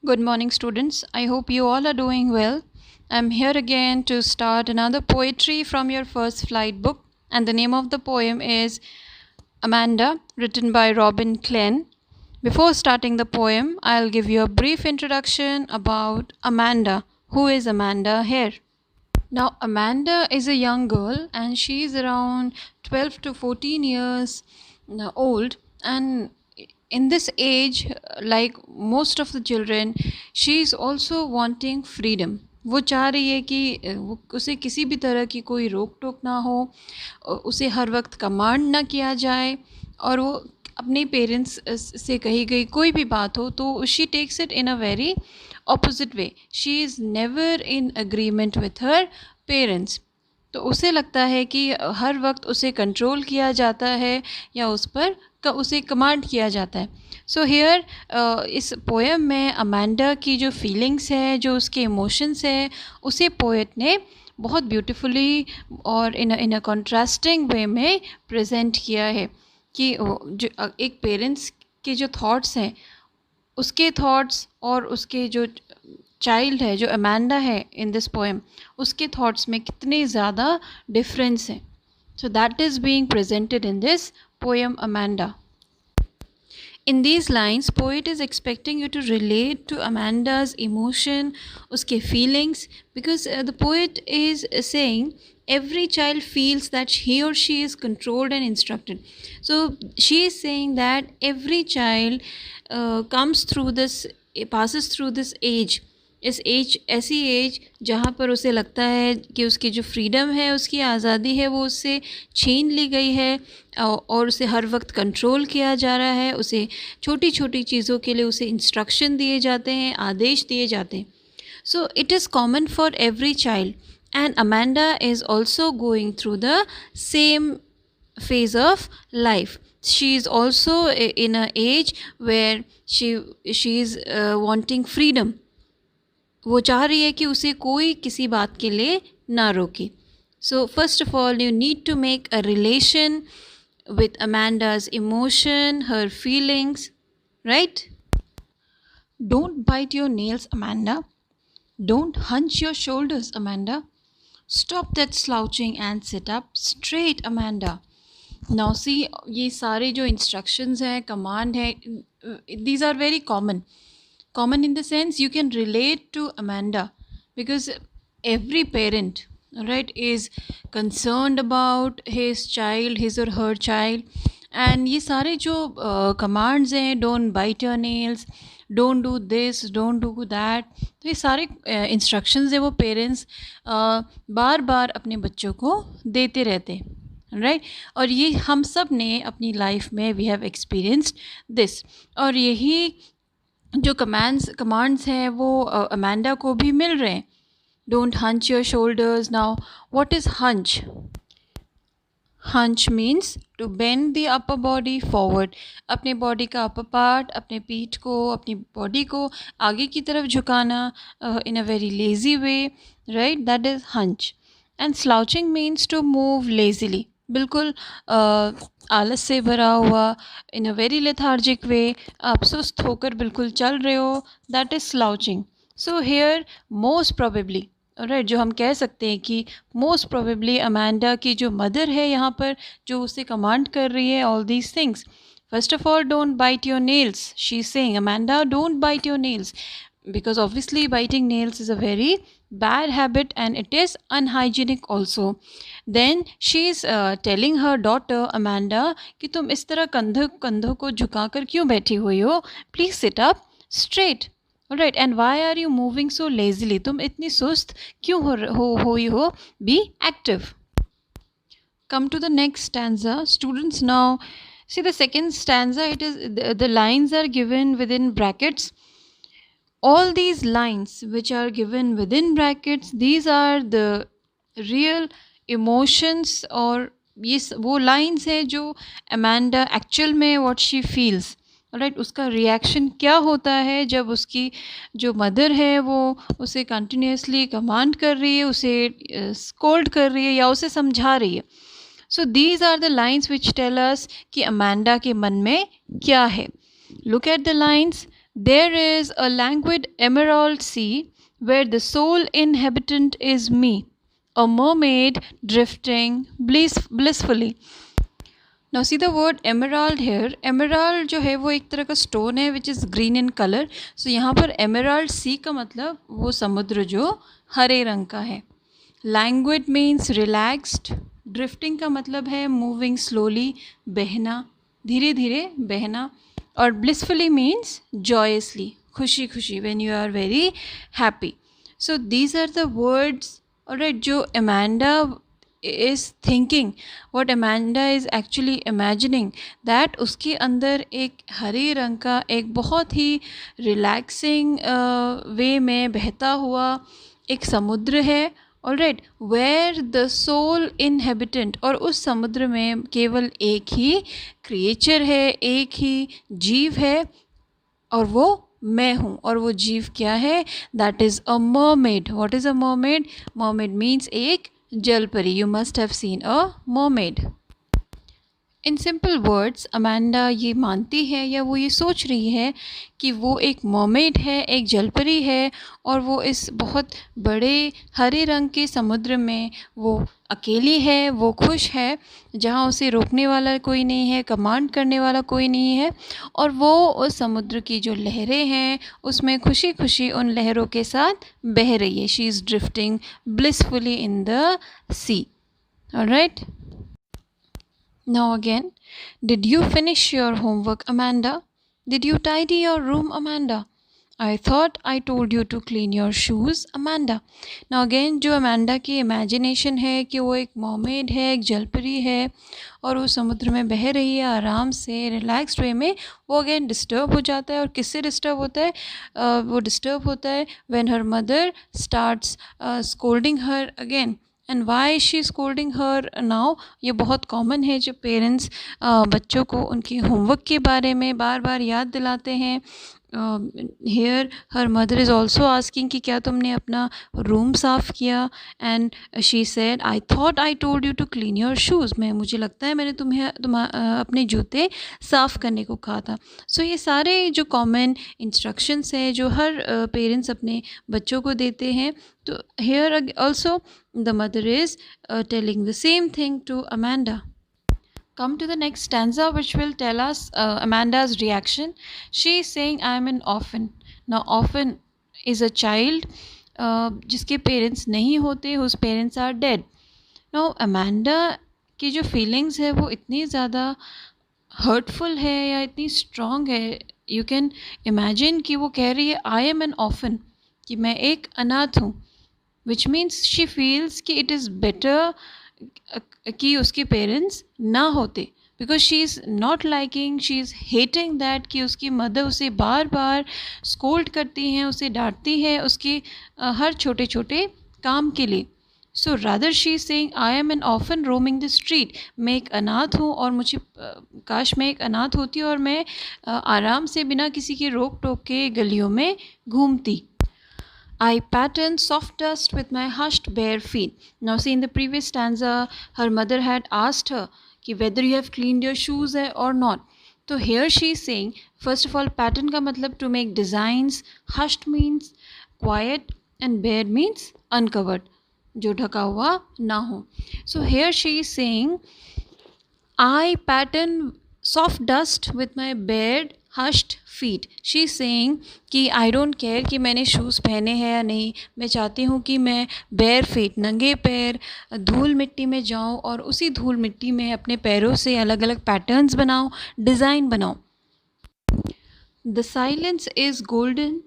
Good morning, students. I hope you all are doing well. I'm here again to start another poetry from your first flight book, and the name of the poem is Amanda, written by Robin Klein. Before starting the poem, I'll give you a brief introduction about Amanda. Who is Amanda here? Now, Amanda is a young girl and she is around 12 to 14 years old. And in this age, like most of the children, she is also wanting freedom. वो चाह रही है कि उसे किसी भी तरह की कोई रोक टोक ना हो, उसे हर वक्त कमांड ना किया जाए, और वो अपने पेरेंट्स से कही गई कोई भी बात हो तो she takes it in a very opposite way. She is never in agreement with her parents. तो उसे लगता है कि हर वक्त उसे कंट्रोल किया जाता है या उस पर उसे कमांड किया जाता है. सो हियर इस पोएम में अमांडा की जो फीलिंग्स है, जो उसके इमोशंस है, उसे पोएट ने बहुत ब्यूटीफुली और इन अ कॉन्ट्रास्टिंग वे में प्रेजेंट किया है कि जो एक पेरेंट्स के जो थॉट्स हैं, उसके थॉट्स और उसके जो चाइल्ड है, जो अमांडा है इन दिस पोएम, उसके थॉट्स में कितने ज़्यादा डिफरेंस हैं. So that is being presented in this poem Amanda. In these lines, poet is expecting you to relate to Amanda's emotion, uske feelings, because the poet is saying every child feels that he or she is controlled and instructed. So she is saying that every child passes through this age. इस as ऐसी as जहाँ पर उसे लगता है कि उसकी जो फ्रीडम है, उसकी आज़ादी है, वो उससे छीन ली गई है और उसे हर वक्त कंट्रोल किया जा रहा है. उसे छोटी छोटी चीज़ों के लिए उसे इंस्ट्रक्शन दिए जाते हैं, आदेश दिए जाते हैं. So it is common for every child and Amanda is also going through the same phase of life. She is also in a age where she is wanting freedom. वो चाह रही है कि उसे कोई किसी बात के लिए ना रोके. So first of all you need to make a relation with Amanda's emotion, her feelings, right? Don't bite your nails, Amanda. Don't hunch your shoulders, Amanda. Stop that slouching and sit up straight, Amanda. Now see, ये सारे जो instructions हैं, command है, these are very common. Common in the sense you can relate to Amanda because every parent, right, is concerned about his child, his or her child. And ये सारे जो commands हैं, don't bite your nails, don't do this, don't do that, तो ये सारे instructions हैं वो parents बार बार अपने बच्चों को देते रहते हैं, राइट. और ये हम सब ने अपनी लाइफ में वी हैव एक्सपीरियंस्ड दिस. और यही जो कमांड्स हैं वो अमांडा को भी मिल रहे हैं. Don't hunch your shoulders. Now what is hunch? Hunch means to bend the upper body forward. अपने बॉडी का अपर पार्ट, अपने पीठ को, अपनी बॉडी को आगे की तरफ झुकाना in a very lazy way, right. That is hunch. And slouching means to move lazily. बिल्कुल आलस से भरा हुआ, इन अ वेरी लेथार्जिक वे, आप सुस्त होकर बिल्कुल चल रहे हो, that is slouching. So here most probably, right, जो हम कह सकते हैं कि मोस्ट प्रोबेबली अमांडा की जो मदर है यहाँ पर, जो उसे कमांड कर रही है all these things. First of all, don't bite your nails. She is saying, Amanda, don't bite your nails, because obviously biting nails is a very bad habit and it is unhygienic also. Then she is telling her daughter Amanda कि तुम इस तरह कंधों को झुकाकर क्यों बैठी हुई हो, please sit up straight, alright, and why are you moving so lazily, तुम इतनी सुस्त क्यों हुई हो, be active. Come to the next stanza, students. Now see the second stanza, it is the lines are given within brackets. All these lines which are given within brackets, these are the real emotions, और ये वो lines है जो Amanda actual में what she feels, right, उसका reaction क्या होता है जब उसकी जो मदर है वो उसे कंटिन्यूसली कमांड कर रही है, उसे स्कोल्ड कर रही है या उसे समझा रही है. So these are the lines which tell us कि अमांडा के मन में क्या है. Look at the lines. There is a languid emerald sea where the sole inhabitant is me, a mermaid drifting blissfully. Now see the word emerald here. Emerald जो है वो एक तरह का स्टोन है which is green in color. So यहाँ पर emerald sea का मतलब वो समुद्र जो हरे रंग का है. Languid means relaxed. Drifting का मतलब है moving slowly, बहना, धीरे धीरे बहना. और blissfully means joyously, खुशी खुशी, when you are very happy. So these are the words, alright, जो Amanda is thinking, what Amanda is actually imagining, that उसके अंदर एक हरे रंग का एक बहुत ही रिलैक्सिंग वे में बहता हुआ एक समुद्र है. Alright, where the sole inhabitant, और उस समुद्र में केवल एक ही क्रिएचर है, एक ही जीव है, और वो मैं हूँ. और वो जीव क्या है? That is a mermaid. What is a mermaid? Mermaid means एक जलपरी. You must have seen a mermaid. In simple words, Amanda ये मानती है या वो ये सोच रही है कि वो एक मरमेड है, एक जलपरी है, और वो इस बहुत बड़े हरे रंग के समुद्र में वो अकेली है, वो खुश है, जहाँ उसे रोकने वाला कोई नहीं है, कमांड करने वाला कोई नहीं है, और वो उस समुद्र की जो लहरें हैं उसमें खुशी खुशी उन लहरों के साथ बह रही है. She is drifting blissfully in the sea. Alright. Now again, did you finish your homework, Amanda? Did you tidy your room, Amanda? I thought I told you to clean your shoes, Amanda. Now again, जो Amanda की imagination है कि वो एक mermaid है, एक जलपरी है, और वो समुद्र में बह रही है आराम से रिलैक्स्ड वे में, वो अगेन डिस्टर्ब हो जाता है. और किससे डिस्टर्ब होता है? वो डिस्टर्ब होता है when her mother starts scolding her again. And why she scolding her now? ये बहुत कॉमन है जब पेरेंट्स बच्चों को उनके होमवर्क के बारे में बार बार याद दिलाते हैं. Here her mother is also asking कि क्या तुमने अपना रूम साफ़ किया? And she said, I thought I told you to clean your shoes. मुझे लगता है मैंने अपने जूते साफ़ करने को कहा था. सो ये सारे जो कॉमन इंस्ट्रक्शंस हैं जो हर पेरेंट्स अपने बच्चों को देते हैं. तो here also the mother is telling the same thing to Amanda. Come to the next stanza which will tell us Amanda's reaction. She is saying, I am an orphan. Now orphan is a child जिसके parents नहीं होते, whose parents are dead. Now Amanda की जो feelings है वो इतनी ज़्यादा hurtful है या इतनी strong है. You can imagine कि वो कह रही है I am an orphan, कि मैं एक अनाथ हूँ. which means she feels कि it is better कि उसके पेरेंट्स ना होते, because she is not liking, she is hating that कि उसकी मदर उसे बार बार स्कोल्ड करती हैं, उसे डांटती है उसके हर छोटे छोटे काम के लिए. So rather she is saying I am an orphan roaming the street. मैं एक अनाथ हूँ और मुझे काश मैं एक अनाथ होती और मैं आराम से बिना किसी की रोक टोक के गलियों में घूमती. I patterned soft dust with my hushed bare feet. Now see, in the previous stanza, her mother had asked her कि whether you have cleaned your shoes or not. So here she is saying, first of all, pattern का मतलब to make designs, hushed means quiet and bare means uncovered, जो ढका हुआ ना हो. So here she is saying, I pattern soft dust with my bare hushed feet. She is saying कि I don't care कि मैंने शूज़ पहने हैं या नहीं. मैं चाहती हूँ कि मैं बेयर फीट, नंगे पैर, धूल मिट्टी में जाऊँ और उसी धूल मिट्टी में अपने पैरों से अलग अलग पैटर्न्स बनाऊँ, डिज़ाइन बनाऊँ. The silence is golden,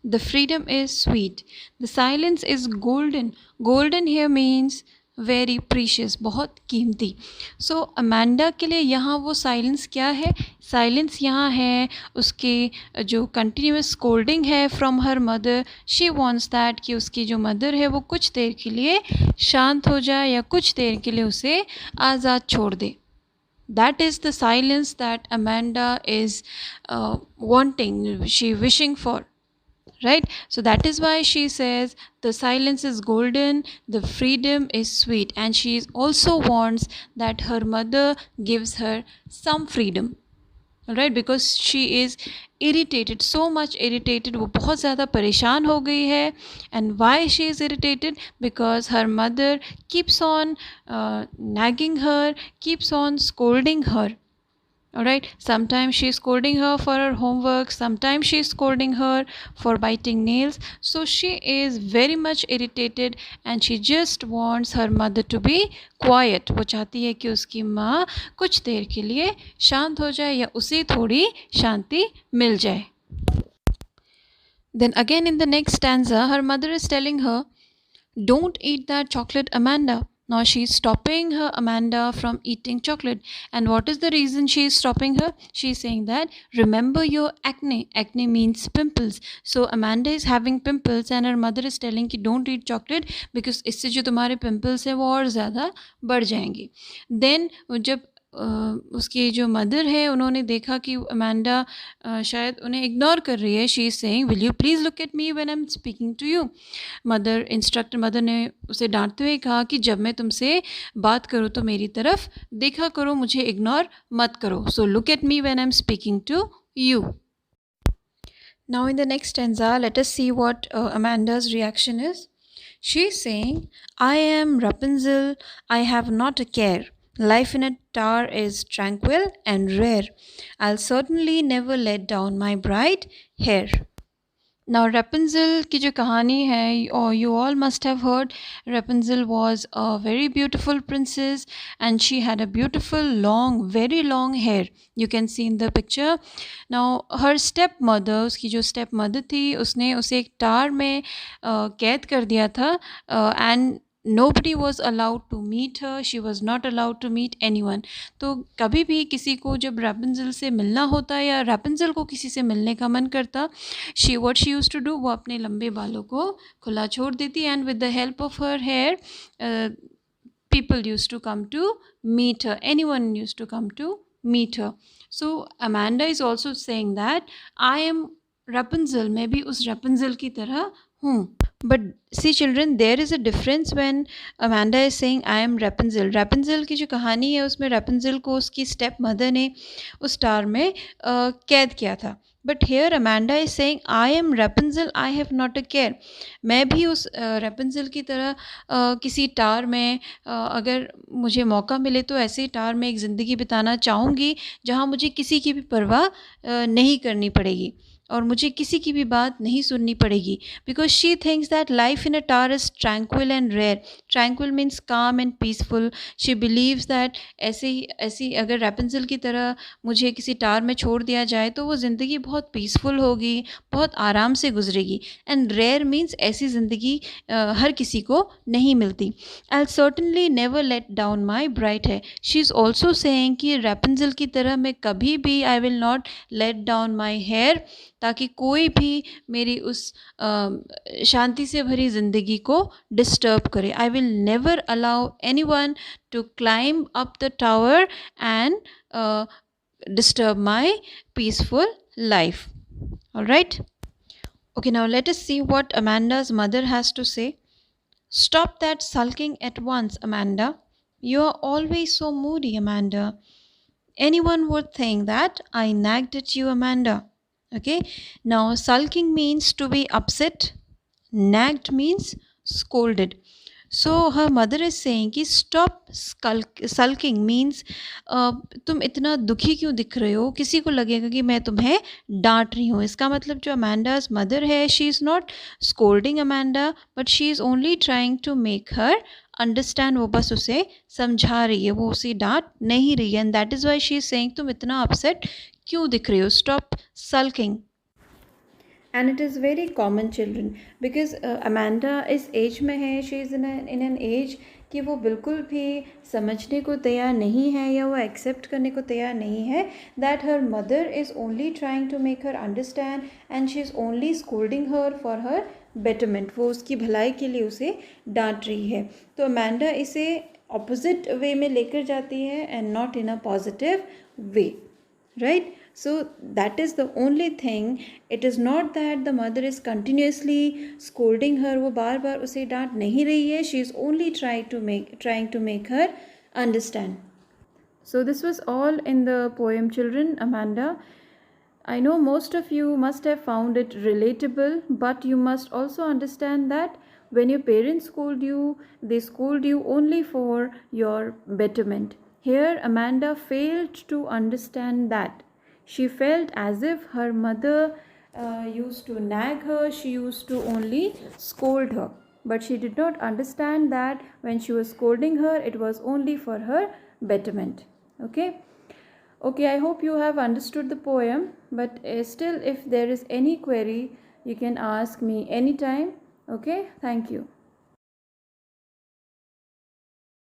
the freedom is sweet. The silence is golden. Golden here means very precious, बहुत कीमती. सो अमांडा के लिए यहाँ वो साइलेंस क्या है? साइलेंस यहाँ है उसके जो कंटिन्यूस स्कोल्डिंग है from her mother. She wants that कि उसकी जो मदर है वो कुछ देर के लिए शांत हो जाए या कुछ देर के लिए उसे आज़ाद छोड़ दे. That is the silence that Amanda is wanting, she wishing for. Right? So that is why she says the silence is golden, the freedom is sweet, and she also wants that her mother gives her some freedom. Right, because she is irritated, so much irritated, वो बहुत ज़्यादा परेशान हो गई है. And why she is irritated? Because her mother keeps on nagging her, keeps on scolding her. Alright, sometimes she's scolding her for her homework, sometimes she's scolding her for biting nails. So she is very much irritated and she just wants her mother to be quiet. वो चाहती है कि उसकी माँ कुछ देर के लिए शांत हो जाए या उसे थोड़ी शांति मिल जाए. Then again in the next stanza, her mother is telling her, "Don't eat that chocolate, Amanda." Now she's stopping her Amanda from eating chocolate. And what is the reason she is stopping her? She's saying that, remember your acne. Acne means pimples. So Amanda is having pimples and her mother is telling कि don't eat chocolate because इससे जो तुम्हारे pimples है वो और ज़्यादा बढ़ जाएंगे. Then जब उसकी जो मदर है उन्होंने देखा कि अमेंडा शायद उन्हें इग्नोर कर रही है. She is saying, will you please look at me when I am speaking to you. Mother ने उसे डांटते हुए कहा कि जब मैं तुमसे बात करूँ तो मेरी तरफ देखा करो, मुझे इग्नोर मत करो. So look at me when I am speaking to you. Now in the next stanza, let us see what Amanda's reaction is. She is saying, I am Rapunzel, I have not a care. Life in a tower is tranquil and rare. I'll certainly never let down my bright hair. Now Rapunzel की जो कहानी है, or you all must have heard, Rapunzel was a very beautiful princess and she had a beautiful long, very long hair. You can see in the picture. Now her stepmother, उसकी जो stepmother थी, उसने उसे एक टार में कैद कर दिया था and nobody was allowed to meet her. She was not allowed to meet anyone. तो कभी भी किसी को जब रैपुंज़ल से मिलना होता या रैपुंज़ल को किसी से मिलने का मन करता, what she used to do, वो अपने लंबे बालों को खुला छोड़ देती and with the help of her hair people used to come to meet her. Anyone used to come to meet her. So Amanda is also saying that I am Rapunzel, मैं भी उस Rapunzel की तरह हूँ. But see children, there is a difference when Amanda is saying I am Rapunzel. Rapunzel की जो कहानी है उसमें Rapunzel को उसकी स्टेप मदर ने उस टार में कैद किया था. But here Amanda is saying I am Rapunzel, I have not a care. मैं भी उस Rapunzel की तरह किसी टार में अगर मुझे मौका मिले तो ऐसे टार में एक ज़िंदगी बिताना चाहूँगी जहाँ मुझे किसी की भी परवाह नहीं करनी पड़ेगी और मुझे किसी की भी बात नहीं सुननी पड़ेगी. Because she thinks that life in a tower is tranquil and rare. Tranquil means calm and peaceful. She believes that ऐसी अगर रैपुंज़ल की तरह मुझे किसी टार में छोड़ दिया जाए तो वो ज़िंदगी बहुत पीसफुल होगी, बहुत आराम से गुजरेगी. एंड रेयर मीन्स ऐसी ज़िंदगी हर किसी को नहीं मिलती. I certainly never let down my bright है. शी इज़ ऑल्सो सेइंग कि रैपुंज़ल की तरह मैं कभी भी I will not let down my hair, ताकि कोई भी मेरी उस शांति से भरी ज़िंदगी को डिस्टर्ब करे. I will never allow anyone to climb up the tower and disturb my peaceful life. All right. Okay, now let us see what Amanda's mother has to say. Stop that sulking at once, Amanda. You are always so moody, Amanda. Anyone would think that I nagged at you, Amanda. Okay, now sulking means to be upset, nagged means scolded. So her mother is saying कि stop sulking means तुम इतना दुखी क्यों दिख रहे हो, किसी को लगेगा कि मैं तुम्हें डांट रही हूँ. इसका मतलब जो अमेंडा's मदर है, she is not scolding Amanda but she is only trying to make her understand. वो बस उसे समझा रही है, वो उसे डांट नहीं रही है. And that is why she is saying तुम इतना अपसेट क्यों दिख रही हो, stop sulking. And it is very common children because Amanda इस एज में है, she is in an age कि वो बिल्कुल भी समझने को तैयार नहीं है या वो एक्सेप्ट करने को तैयार नहीं है that her mother is only trying to make her understand and she is only scolding her for her betterment. वो उसकी भलाई के लिए उसे डांट रही है. तो अमेंडा इसे ऑपोजिट वे में लेकर जाती है and not in a positive way. Right. So that is the only thing. It is not that the mother is continuously scolding her. वो बार बार उसे डांट नहीं रही है. She is only trying to make her understand. So this was all in the poem, children. Amanda, I know most of you must have found it relatable, but you must also understand that when your parents scold you, they scold you only for your betterment. Here, Amanda failed to understand that. She felt as if her mother used to nag her, she used to only scold her. But she did not understand that when she was scolding her, it was only for her betterment. Okay. Okay, I hope you have understood the poem, but still, if there is any query, you can ask me anytime. Okay, thank you.